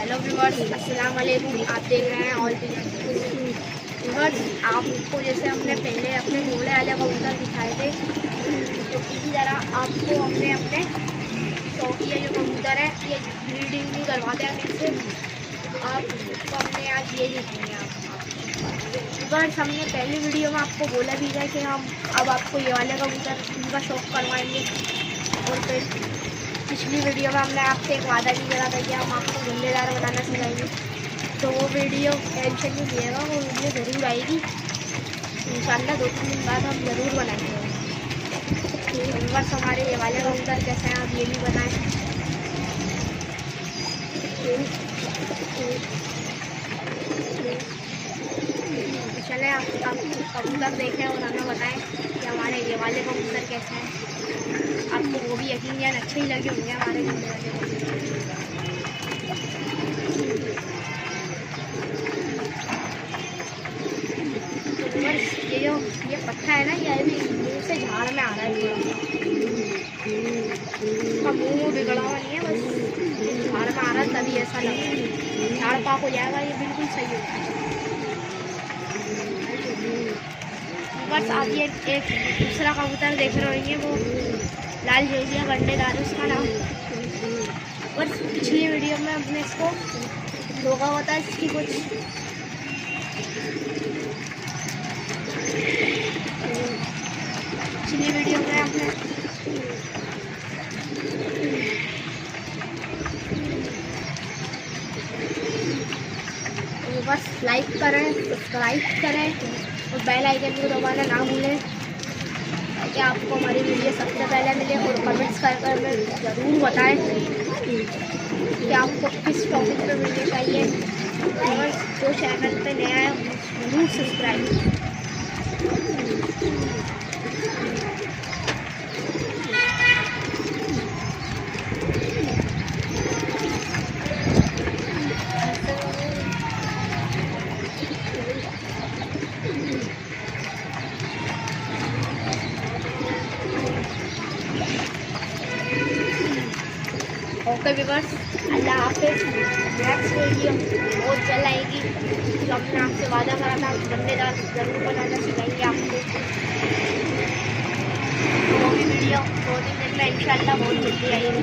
Hello viewers, अस्सलाम वालेकुम। आप देख रहे हैं ऑल व्यूअर्स। आपको जैसे हमने पहले अपने घोड़े वाले कबूतर दिखाए थे, तो इसी तरह आपको हमने अपने शौकिया जो कबूतर है ये ब्रीडिंग भी करवाते हैं इनसे। आपको हमने आज ये दिखाएंगे। आप व्यूअर्स, हमने पहली वीडियो में आपको बोला भी था कि हम अब आपको ये वाले कबूतर इनका शौक करवाएंगे, और फिर पिछली वीडियो में हमने आपसे एक वादा भी करा था कि हम आपको गुल्लेदार बनाना सिखाएंगे। तो वो वीडियो टेंशन नहीं लीजिएगा, वो वीडियो ज़रूर आएगी इंशाल्लाह। 2-3 दिन बाद हम ज़रूर बनाएंगे। बस हमारे ये वाले कबूतर कैसे हैं आप ये भी बताएं। चले आप कबूतर देखें और हमें बताएं कि हमारे ये वाले कबूतर कैसे हैं। आपको वो भी यकीनन अच्छे ही लगे होंगे हमारे घूमने वाले कबूतर। ये पत्ता है ना, ये भी मुँह से झाड़ में आ रहा है थोड़ा। उसका मुँह बिगड़ा हुआ नहीं है, बस झाड़ में आ रहा है, तभी ऐसा लग रहा है। झाड़ पाक हो जाएगा, ये बिल्कुल सही होता है। बस आप ये एक दूसरा कबूतर देख रहे होंगे, वो लाल जोजिया गंडेदार उसका नाम। बस पिछली वीडियो में हमने इसको रोका हुआ था, इसकी कुछ पिछली वीडियो में आपने तो बस लाइक करें, सब्सक्राइब करें और बेल आइकन को दबाना ना भूलें ताकि आपको हमारी वीडियो सबसे पहले मिले। और कमेंट्स कर ज़रूर बताएं कि आपको किस टॉपिक पे वीडियो चाहिए। और जो चैनल पे नया है ज़रूर सब्सक्राइब। ओके व्यूअर्स, अल्लाह हाफिज़। नेक्स्ट वीडियो बहुत जल्द आएगी। जो हमने आपसे वादा करा था गंडेदार ज़रूर बनाना सिखाएंगे आपको। वो भी वीडियो 2-3 दिन में इंशाल्लाह बहुत जल्दी आएगी।